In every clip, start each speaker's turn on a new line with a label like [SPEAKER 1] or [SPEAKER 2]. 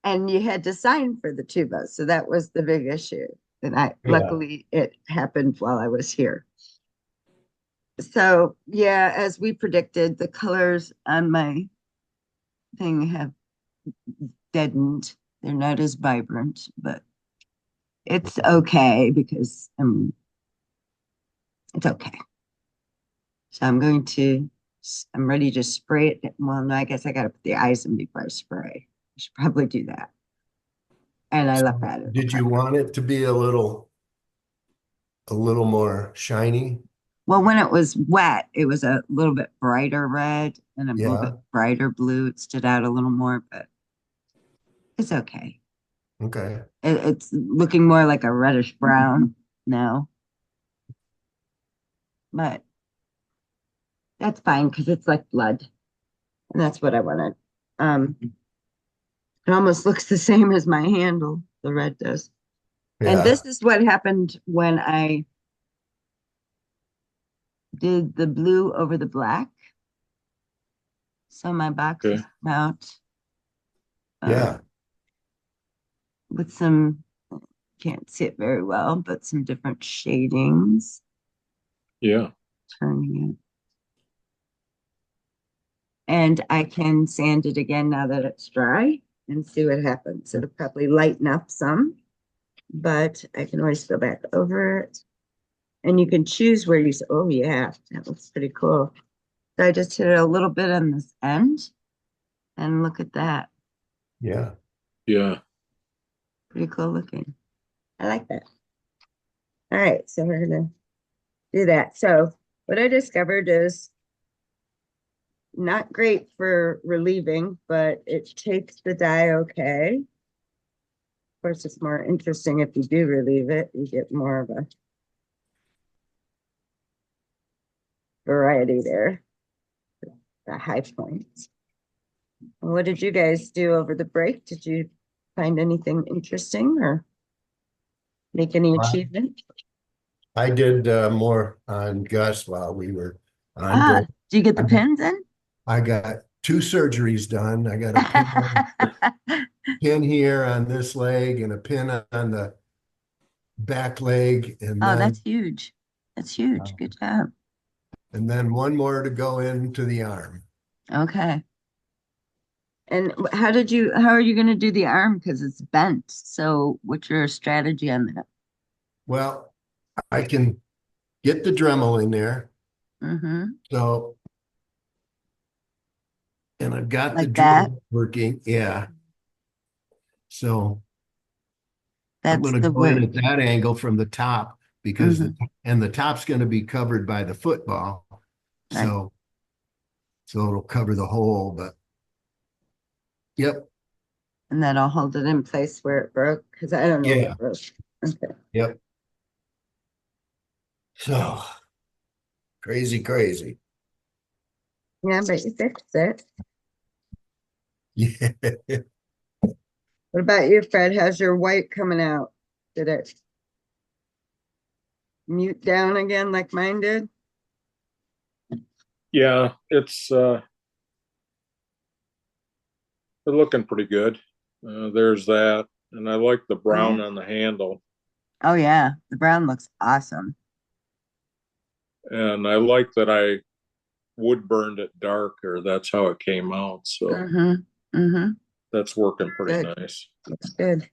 [SPEAKER 1] and you had to sign for the tuba. So that was the big issue. And
[SPEAKER 2] Yeah.
[SPEAKER 1] luckily it happened while I was here. So yeah, as we predicted, the colors on my thing have deadened. They're not as vibrant, but it's okay because it's okay. So I'm ready to spray it. Well, no, I guess I got to put the eyes in before I spray. I should probably do that. And I left
[SPEAKER 2] So
[SPEAKER 1] that at
[SPEAKER 2] did
[SPEAKER 1] home.
[SPEAKER 2] you want it to be a little more shiny?
[SPEAKER 1] Well, when it was wet, it was a little bit brighter red and a little bit
[SPEAKER 2] Yeah.
[SPEAKER 1] brighter blue. It stood out a little more, but it's okay.
[SPEAKER 2] Okay.
[SPEAKER 1] It's looking more like a reddish brown now, but that's fine because it's like blood, and that's what I wanted. It almost looks the same as my handle, the red does. And
[SPEAKER 2] Yeah.
[SPEAKER 1] this is what happened when I did the blue over the black. So my box
[SPEAKER 3] Okay.
[SPEAKER 1] has come out
[SPEAKER 2] Yeah.
[SPEAKER 1] with some, can't see it very well, but some different shadings.
[SPEAKER 3] Yeah.
[SPEAKER 1] Turning it. And I can sand it again now that it's dry and see what happens. It'll probably lighten up some, but I can always go back over it. And you can choose where you say, oh yeah, that looks pretty cool. So I just hit it a little bit on this end and look at that.
[SPEAKER 2] Yeah.
[SPEAKER 3] Yeah.
[SPEAKER 1] Pretty cool looking. I like that. All right, so we're gonna do that. So what I discovered is not great for relieving, but it takes the dye okay. Of course, it's more interesting if you do relieve it, you get more of a variety there, the high points. And what did you guys do over the break? Did you find anything interesting or make any achievement?
[SPEAKER 2] I did more on Gus while we were on
[SPEAKER 1] Ah,
[SPEAKER 2] break.
[SPEAKER 1] do you get the
[SPEAKER 2] I
[SPEAKER 1] pins in?
[SPEAKER 2] I got two surgeries done. I got a pin here on this leg and a pin on the back leg,
[SPEAKER 1] Oh, that's huge. That's huge. Good job.
[SPEAKER 2] and then one more to go into the arm.
[SPEAKER 1] Okay. And how are you going to do the arm? Because it's bent. So what's your strategy on that?
[SPEAKER 2] Well, I can get the Dremel in there.
[SPEAKER 1] Mm-hmm.
[SPEAKER 2] So, and I've got the
[SPEAKER 1] Like that.
[SPEAKER 2] drill working. Yeah. So I'm
[SPEAKER 1] That's
[SPEAKER 2] going to
[SPEAKER 1] the
[SPEAKER 2] go in
[SPEAKER 1] way.
[SPEAKER 2] at that angle from the top because
[SPEAKER 1] Mm-hmm.
[SPEAKER 2] the top's going to be covered by the football.
[SPEAKER 1] Right.
[SPEAKER 2] So, so it'll cover the hole, but yep.
[SPEAKER 1] And that'll hold it in place where it broke. Because I don't know where
[SPEAKER 2] Yeah.
[SPEAKER 1] it broke. Okay.
[SPEAKER 2] Yep. So crazy, crazy.
[SPEAKER 1] Yeah, but you fixed it.
[SPEAKER 2] Yeah.
[SPEAKER 1] What about you, Fred? How's your white coming out? Did it mute down again like mine did?
[SPEAKER 3] Yeah. They're looking pretty good. There's that. And I like the brown
[SPEAKER 1] Yeah.
[SPEAKER 3] on the handle.
[SPEAKER 1] Oh yeah, the brown looks awesome.
[SPEAKER 3] And I like that I wood burned it darker. That's how it came out. So
[SPEAKER 1] Mm-hmm. Mm-hmm.
[SPEAKER 3] that's working pretty
[SPEAKER 1] Good.
[SPEAKER 3] nice.
[SPEAKER 1] Looks good.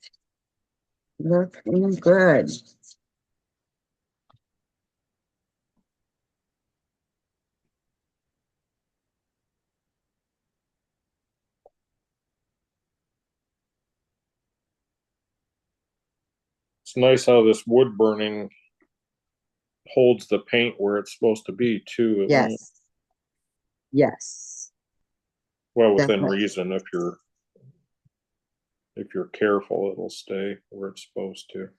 [SPEAKER 1] Looking good.
[SPEAKER 3] It's nice how this wood burning holds the paint where it's supposed to be too. It won't,
[SPEAKER 1] Yes. Yes.
[SPEAKER 3] well, within
[SPEAKER 1] Definitely.
[SPEAKER 3] reason. If you're careful, it'll stay where it's supposed to.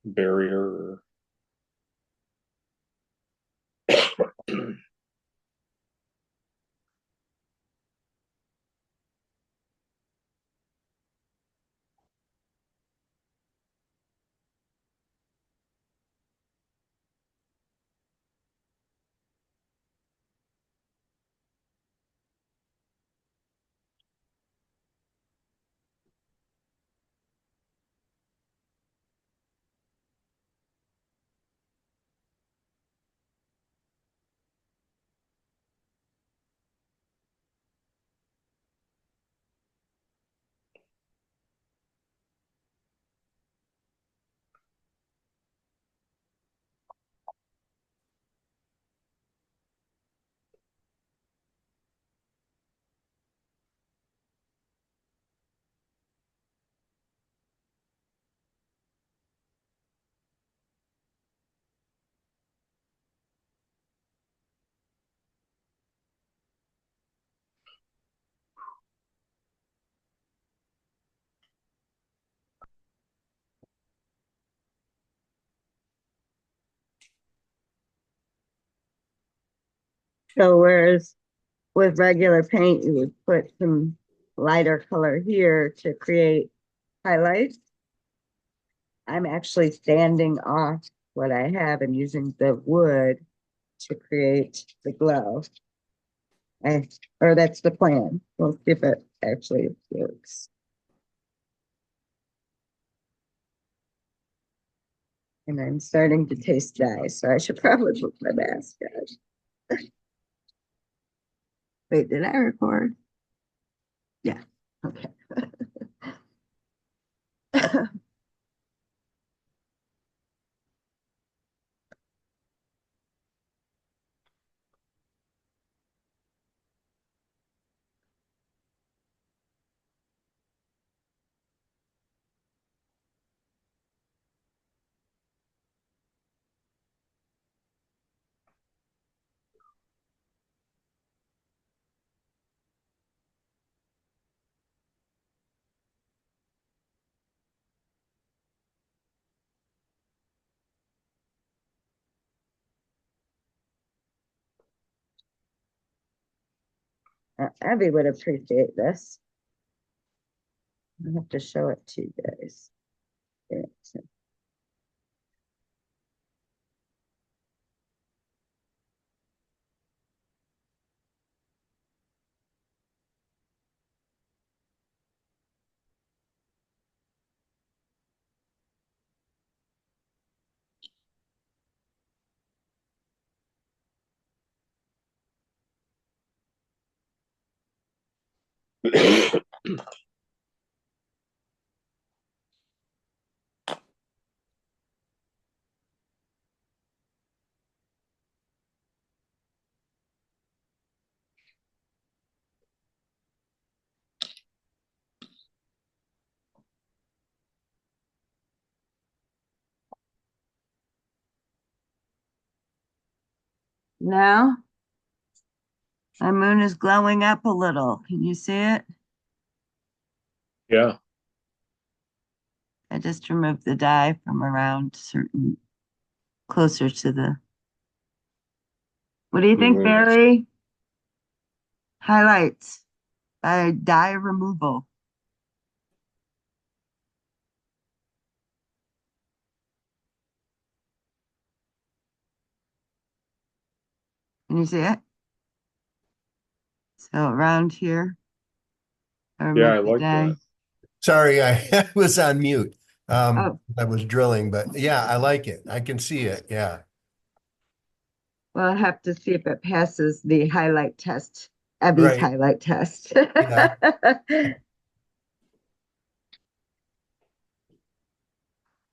[SPEAKER 3] Barrier.
[SPEAKER 1] So whereas with regular paint, you would put some lighter color here to create highlights. I'm actually sanding off what I have and using the wood to create the glow. Or that's the plan. We'll see if it actually works. And I'm starting to taste dye, so I should probably put my mask on. Wait, did I record? Yeah, okay. Abby would appreciate this. I have to show it to you guys. Yeah, so. Now, my moon is glowing up a little. Can you see it?
[SPEAKER 3] Yeah.
[SPEAKER 1] I just removed the dye from around certain closer to the. What do you think,
[SPEAKER 3] Mhm.
[SPEAKER 1] Barry? Highlights by dye removal. Can you see it? So around here, I
[SPEAKER 3] Yeah, I
[SPEAKER 1] removed the
[SPEAKER 3] like
[SPEAKER 1] dye.
[SPEAKER 3] that.
[SPEAKER 2] Sorry, I was on mute.
[SPEAKER 1] Oh,
[SPEAKER 2] I was drilling, but yeah, I like it. I can see it. Yeah.
[SPEAKER 1] well, I have to see if it passes the highlight test, Abby's
[SPEAKER 2] Right.
[SPEAKER 1] highlight test.
[SPEAKER 2] Yeah.
[SPEAKER 1] Kind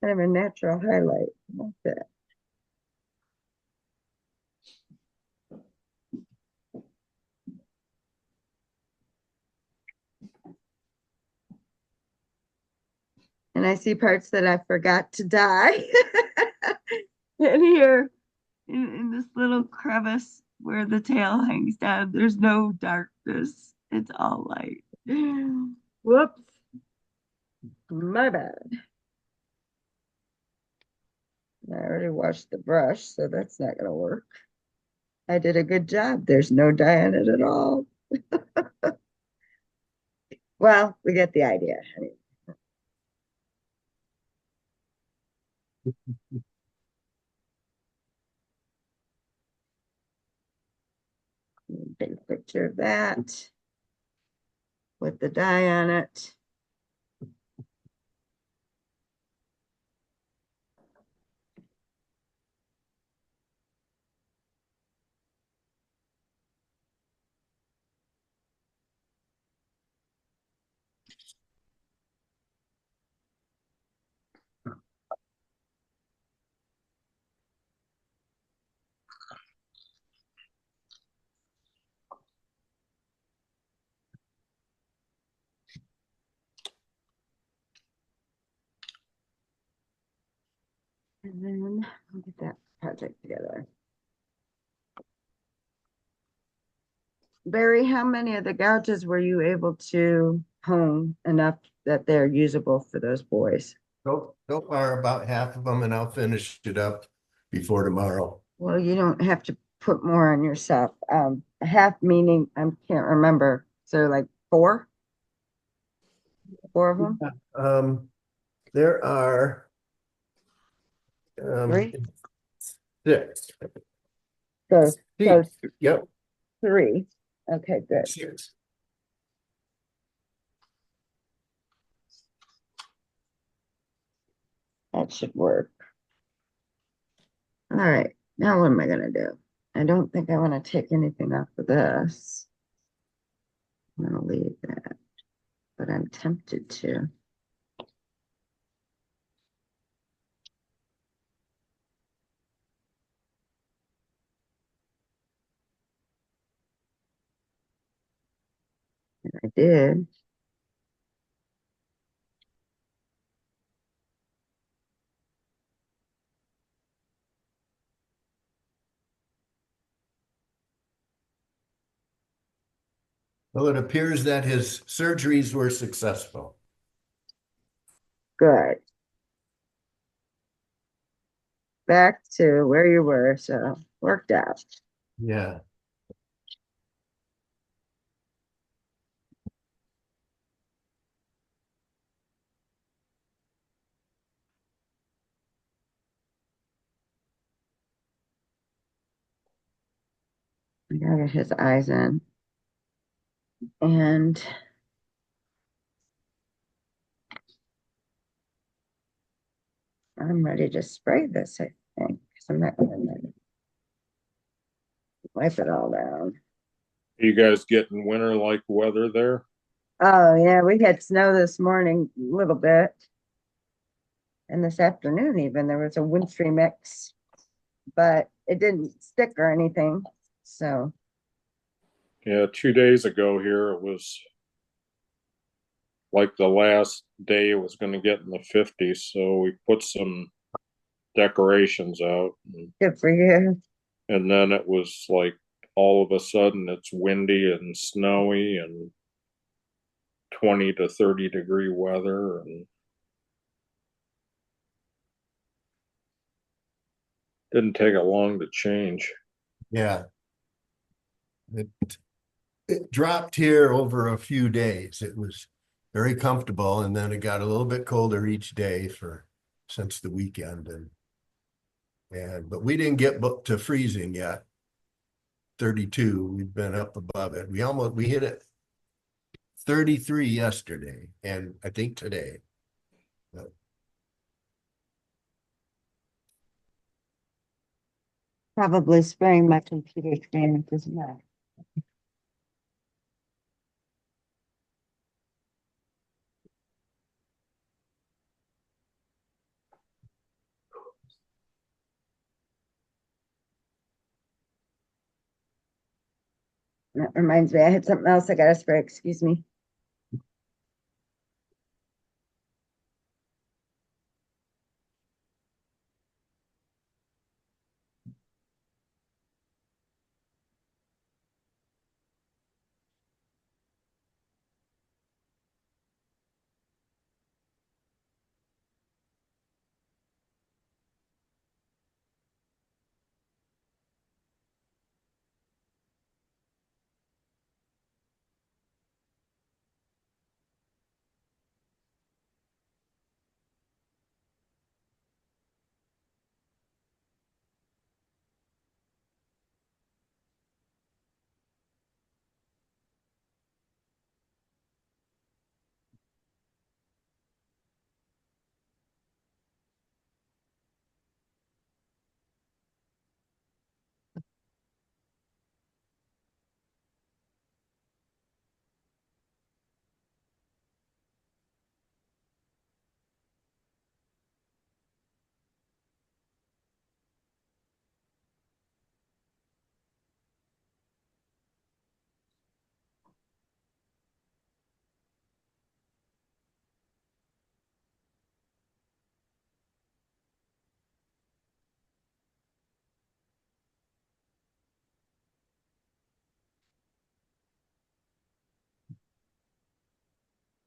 [SPEAKER 1] of a natural highlight. I like that. And I see parts that I forgot to dye. In here, in this little crevice where the tail hangs down, there's no darkness. It's all light. Whoops. My bad. I already washed the brush, so that's not going to work. I did a good job. There's no dye on it at all. Well, we get the idea. Take a picture of that with the dye on it. And then we'll get that project together. Barry, how many of the gouges were you able to hone enough that they're usable for those boys?
[SPEAKER 2] So far about half of them, and I'll finish it up before tomorrow.
[SPEAKER 1] Well, you don't have to put more on yourself. Half meaning, I can't remember. So like four of them?
[SPEAKER 2] There are
[SPEAKER 1] Three?
[SPEAKER 2] 6.
[SPEAKER 1] So, so
[SPEAKER 2] Yep,
[SPEAKER 1] three. Okay, good.
[SPEAKER 2] 6.
[SPEAKER 1] That should work. All right, now what am I gonna do? I don't think I want to take anything off of this. I'm gonna leave that, but I'm tempted to. And I did.
[SPEAKER 2] Well, it appears that his surgeries were successful.
[SPEAKER 1] Good. Back to where you were, so worked out.
[SPEAKER 2] Yeah.
[SPEAKER 1] I gotta get his eyes in. And I'm ready to spray this, I think, because I'm not gonna wipe it all down.
[SPEAKER 3] You guys getting winter-like weather there?
[SPEAKER 1] Oh, yeah, we had snow this morning, a little bit. And this afternoon, even there was a wintry mix, but it didn't stick or anything. So,
[SPEAKER 3] Yeah, 2 days ago here, it was like the last day it was going to get in the 50s. So we put some decorations out.
[SPEAKER 1] good for you.
[SPEAKER 3] And then it was like all of a sudden it's windy and snowy and 20 to 30 degree weather. And didn't take it long to change.
[SPEAKER 2] Yeah. It, it dropped here over a few days. It was very comfortable, and then it got a little bit colder each day since the weekend, and but we didn't get to freezing yet. 32, we've been up above it. We hit it 33 yesterday, and I think today. But
[SPEAKER 1] Probably spraying my computer screen as well. That reminds me, I had something else I gotta spray, excuse me.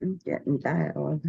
[SPEAKER 1] I'm getting dialed.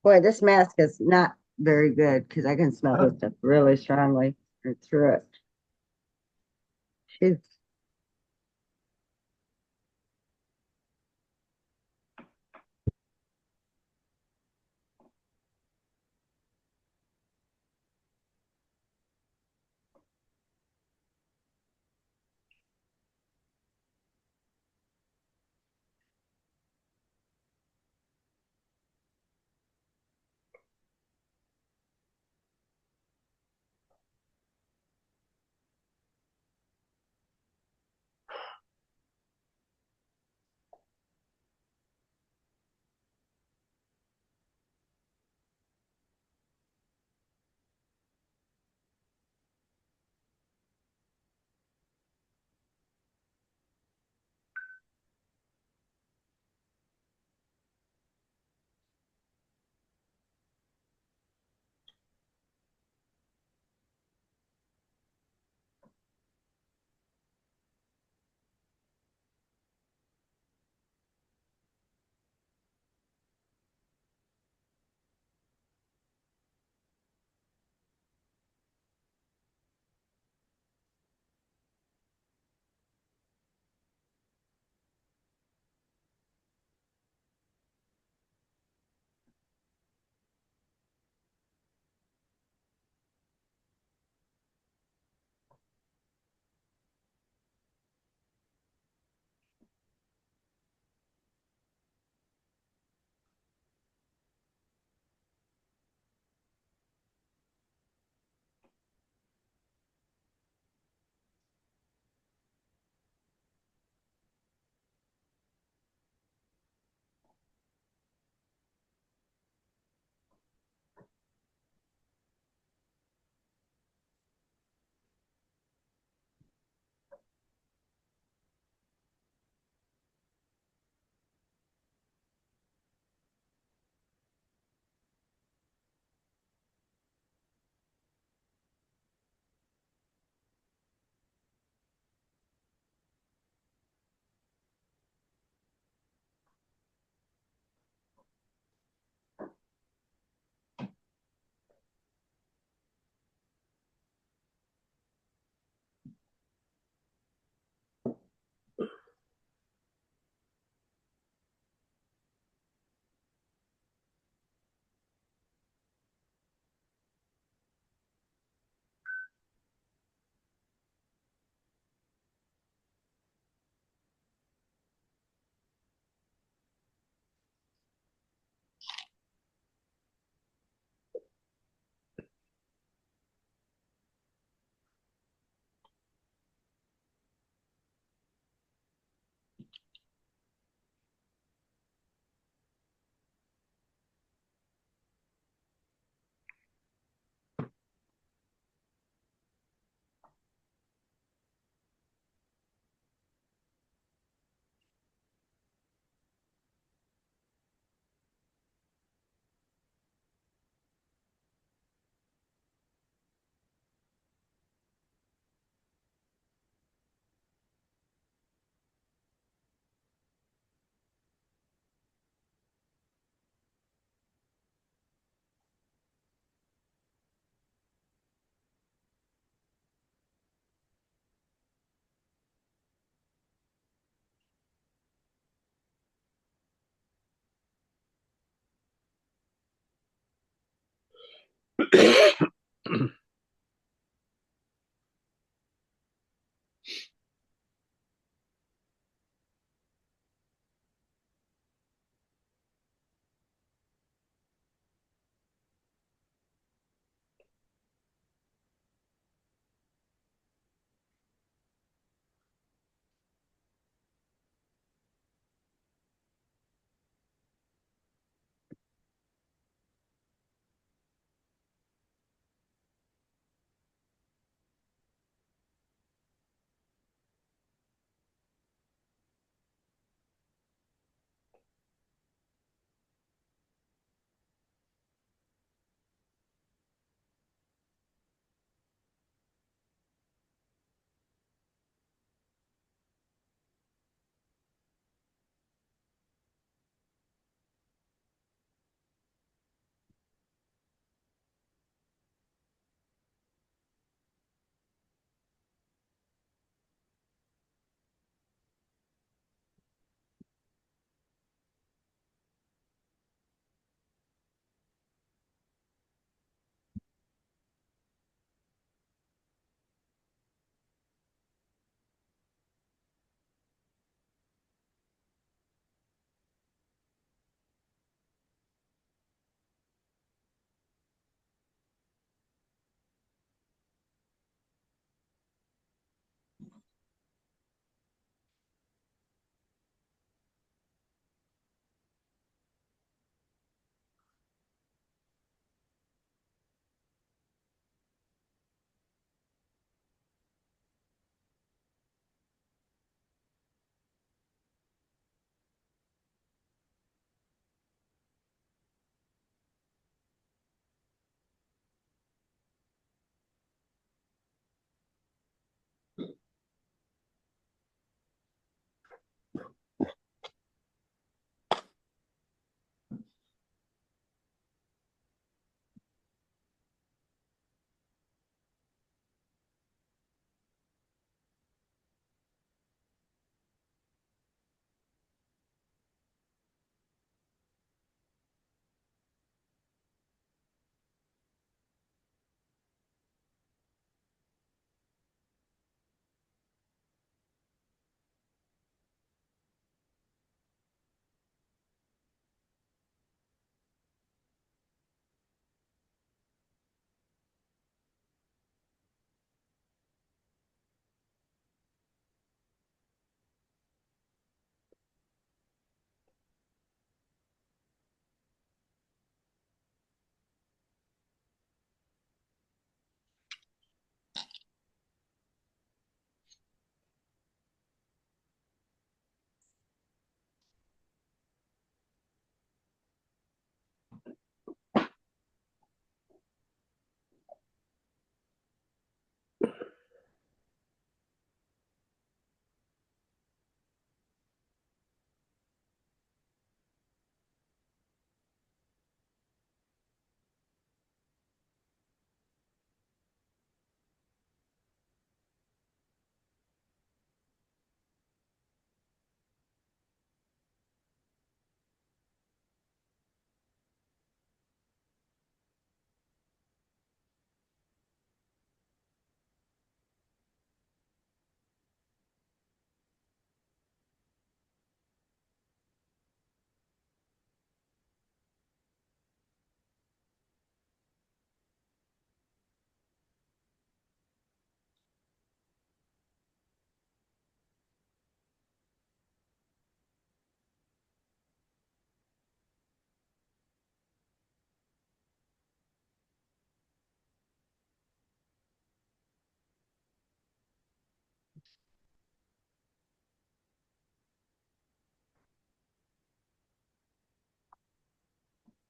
[SPEAKER 1] Boy, this mask is not very good because I can smell this stuff really strongly right through it. Jeez.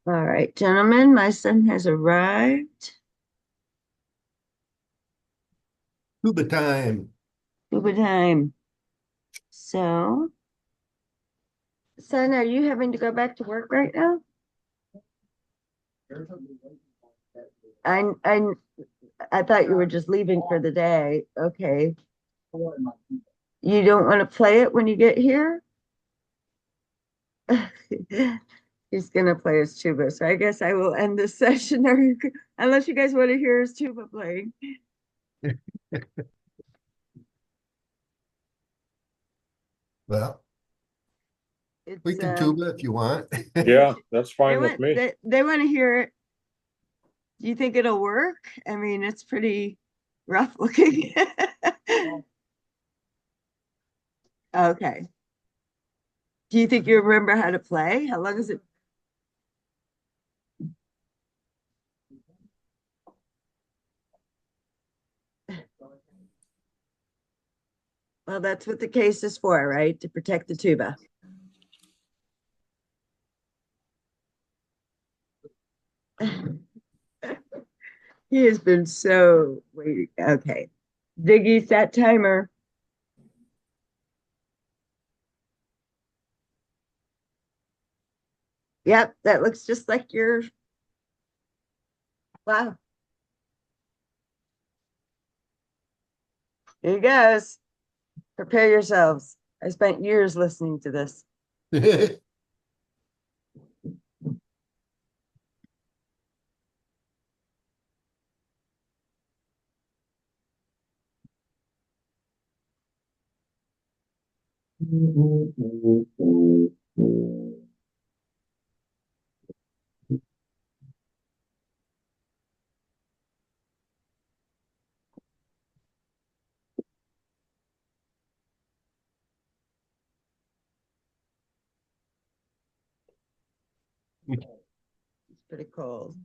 [SPEAKER 1] All right, gentlemen, my son has arrived.
[SPEAKER 2] Scuba time.
[SPEAKER 1] Scuba time. So, son, are you having to go back to work right now? I I I thought you were just leaving for the day. Okay. You don't want to play it when you get here? He's gonna play his tuba. So I guess I will end this session or unless you guys want to hear his tuba playing.
[SPEAKER 2] Well, we
[SPEAKER 1] It's
[SPEAKER 2] can tuba if you want.
[SPEAKER 3] Yeah, that's
[SPEAKER 1] they
[SPEAKER 3] fine with
[SPEAKER 1] want
[SPEAKER 3] me.
[SPEAKER 1] they want to hear it. Do you think it'll work? I mean, it's pretty rough looking. Okay. Do you think you remember how to play? How long is it? Well, that's what the case is for, right? To protect the tuba. He has been so waiting. Okay. Ziggy, set timer. Yep, that looks just like your wow. Here he goes. Prepare yourselves. I spent years listening to this. It's pretty cold.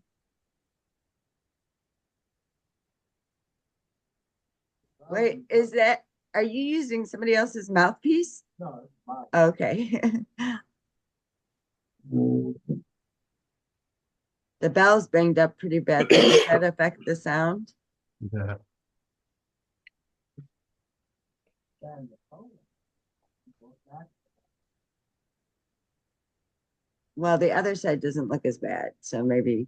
[SPEAKER 1] Wait, are you using somebody else's mouthpiece? No. Okay. The bell's banged up pretty bad. Does that affect the sound?
[SPEAKER 2] Yeah.
[SPEAKER 1] Well, the other side doesn't look as bad, so maybe.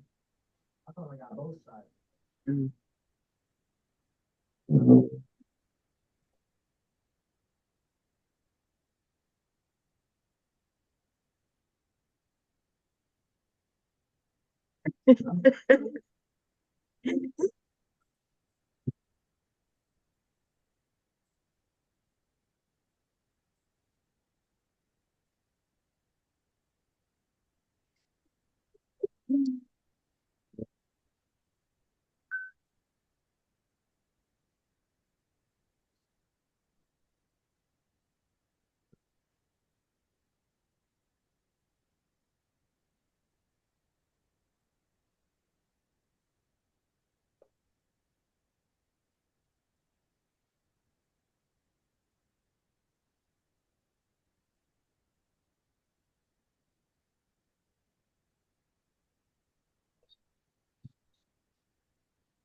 [SPEAKER 1] Mm.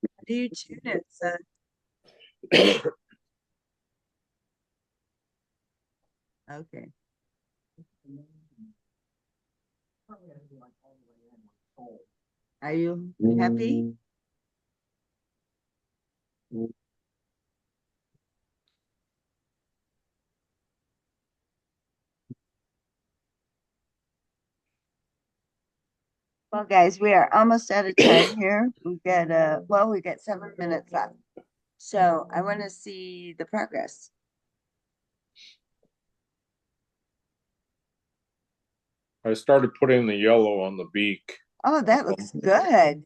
[SPEAKER 1] How do you tune it, son? Okay. Are you happy? Well, guys, we are almost out of time here. We got 7 minutes left. So I want to see the progress.
[SPEAKER 3] I started putting the yellow on the beak,
[SPEAKER 1] Oh, that looks good.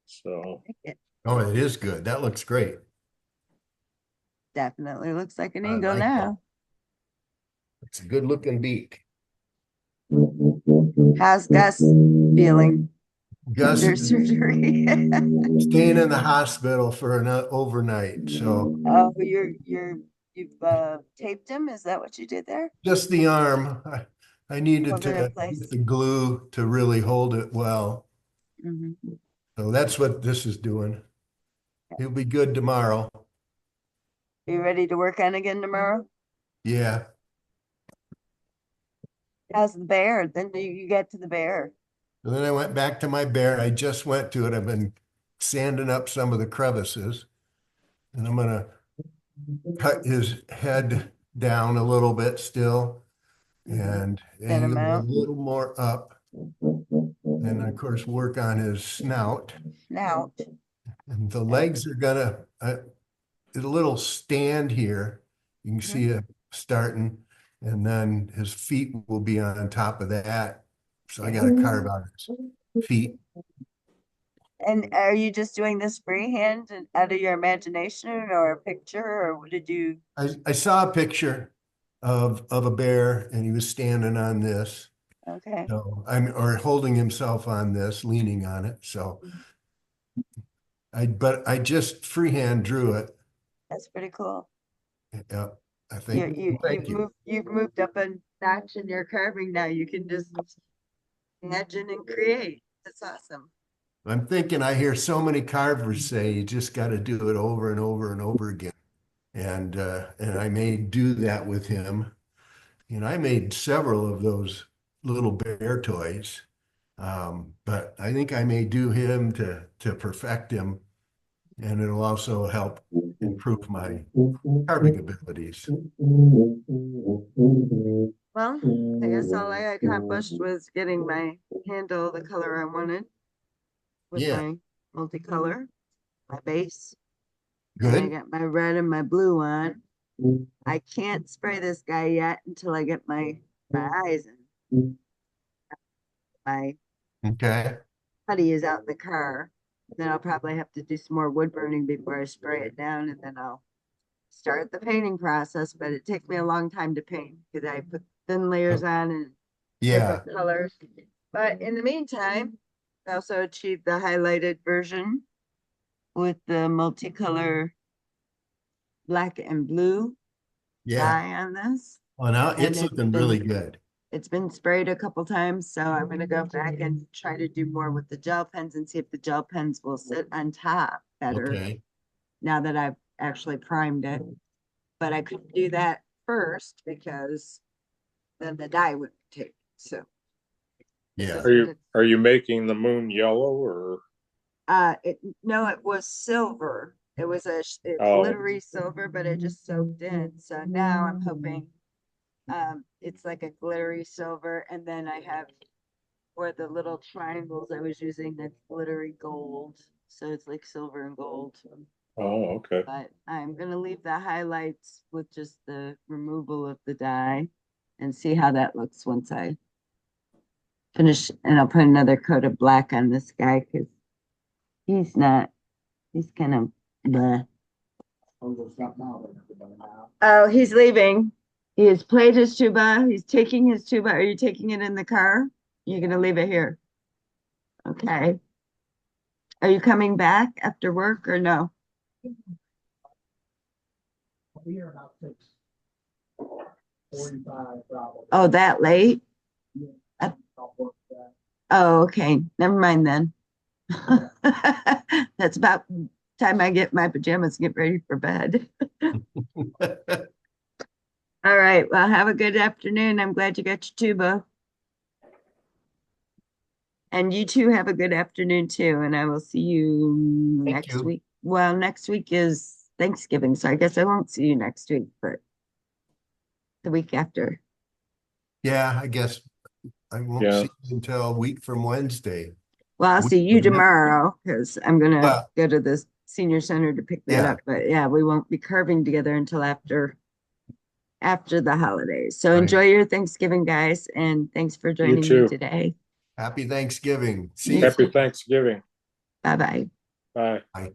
[SPEAKER 3] so
[SPEAKER 2] Oh, it is good. That looks great.
[SPEAKER 1] Definitely looks like an
[SPEAKER 2] I
[SPEAKER 1] eagle
[SPEAKER 2] like that.
[SPEAKER 1] now.
[SPEAKER 2] It's a good looking beak.
[SPEAKER 1] How's Gus feeling
[SPEAKER 2] Gus
[SPEAKER 1] after
[SPEAKER 2] is
[SPEAKER 1] surgery?
[SPEAKER 2] staying in the hospital for an overnight. So
[SPEAKER 1] Oh, you've taped him? Is that what you did there?
[SPEAKER 2] just the arm. I needed
[SPEAKER 1] Hold it in
[SPEAKER 2] to
[SPEAKER 1] place.
[SPEAKER 2] get the glue to really hold it well.
[SPEAKER 1] Mhm.
[SPEAKER 2] So that's what this is doing. He'll be good tomorrow.
[SPEAKER 1] Are you ready to work on again tomorrow?
[SPEAKER 2] Yeah.
[SPEAKER 1] How's the bear? Then you get to the bear.
[SPEAKER 2] And then I went back to my bear. I just went to it. I've been sanding up some of the crevices. And I'm gonna cut his head down a little bit still and
[SPEAKER 1] Thin
[SPEAKER 2] angle it a
[SPEAKER 1] amount.
[SPEAKER 2] little more up. And of course, work on his snout.
[SPEAKER 1] Snout.
[SPEAKER 2] And the legs are gonna, a little stand here. You can see it starting, and then his feet will be on top of that. So I gotta carve out his feet.
[SPEAKER 1] And are you just doing this freehand and out of your imagination or a picture, or what did you?
[SPEAKER 2] I saw a picture of a bear and he was standing on this.
[SPEAKER 1] Okay,
[SPEAKER 2] So or holding himself on this, leaning on it. So but I just freehand drew it.
[SPEAKER 1] that's pretty cool.
[SPEAKER 2] Yeah, I
[SPEAKER 1] You
[SPEAKER 2] think.
[SPEAKER 1] you
[SPEAKER 2] Thank you.
[SPEAKER 1] you've moved up a notch in your carving now. You can just imagine and create. That's awesome.
[SPEAKER 2] I'm thinking I hear so many carvers say you just got to do it over and over and over again. And I may do that with him. I made several of those little bear toys. But I think I may do him to perfect him, and it'll also help improve my carving abilities.
[SPEAKER 1] Well, I guess all I accomplished was getting my handle the color I wanted with
[SPEAKER 2] Yeah,
[SPEAKER 1] my multicolor, my base. And I
[SPEAKER 2] good.
[SPEAKER 1] got my red and my blue on. I can't spray this guy yet until I get my eyes in. My
[SPEAKER 2] Okay.
[SPEAKER 1] putty is out in the car. Then I'll probably have to do some more wood burning before I spray it down, and then I'll start the painting process. But it takes me a long time to paint because I put thin layers on and
[SPEAKER 2] Yeah,
[SPEAKER 1] different colors. But in the meantime, I also achieved the highlighted version with the multicolor black and blue
[SPEAKER 2] yeah.
[SPEAKER 1] dye on this.
[SPEAKER 2] Well, now
[SPEAKER 1] And
[SPEAKER 2] it's looking really good.
[SPEAKER 1] it's been sprayed a couple times, so I'm gonna go back and try to do more with the gel pens and see if the gel pens will sit on top better
[SPEAKER 2] Okay.
[SPEAKER 1] now that I've actually primed it. But I couldn't do that first because then the dye would take. So this
[SPEAKER 2] Yeah.
[SPEAKER 1] is gonna
[SPEAKER 3] Are you making the moon yellow or?
[SPEAKER 1] no, it was silver. It was a
[SPEAKER 3] Oh,
[SPEAKER 1] glittery silver, but it just soaked in. So now I'm hoping it's like a glittery silver, and then I have for the little triangles I was using the glittery gold. So it's like silver and gold.
[SPEAKER 3] oh, okay.
[SPEAKER 1] But I'm gonna leave the highlights with just the removal of the dye and see how that looks once I finish. And I'll put another coat of black on this guy because he's not, he's kind of bleh. Oh, he's leaving. He has played his tuba. He's taking his tuba. Are you taking it in the car? You're gonna leave it here. Okay. Are you coming back after work or no?
[SPEAKER 4] Here about 6:45 probably.
[SPEAKER 1] Oh, that late?
[SPEAKER 4] I'll work that.
[SPEAKER 1] Oh, okay. Never mind then. That's about time I get my pajamas and get ready for bed. All right. Well, have a good afternoon. I'm glad you got your tuba. And you two have a good afternoon too. And I will see you
[SPEAKER 2] Thank
[SPEAKER 1] next
[SPEAKER 2] you.
[SPEAKER 1] week. Well, next week is Thanksgiving, so I guess I won't see you next week, but the week after.
[SPEAKER 2] Yeah, I guess I won't
[SPEAKER 3] Yeah.
[SPEAKER 2] see you until a week from Wednesday.
[SPEAKER 1] Well, I'll
[SPEAKER 2] Week
[SPEAKER 1] see you
[SPEAKER 2] from now.
[SPEAKER 1] tomorrow because I'm gonna
[SPEAKER 2] Well,
[SPEAKER 1] go to the senior center to pick that
[SPEAKER 2] yeah.
[SPEAKER 1] up. But yeah, we won't be carving together until after the holidays. So
[SPEAKER 2] Right.
[SPEAKER 1] enjoy your Thanksgiving, guys, and thanks for joining me
[SPEAKER 3] too.
[SPEAKER 1] today.
[SPEAKER 2] Happy Thanksgiving. See
[SPEAKER 1] You
[SPEAKER 2] you.
[SPEAKER 3] Happy Thanksgiving.
[SPEAKER 1] Bye bye.
[SPEAKER 3] Bye.
[SPEAKER 2] Bye.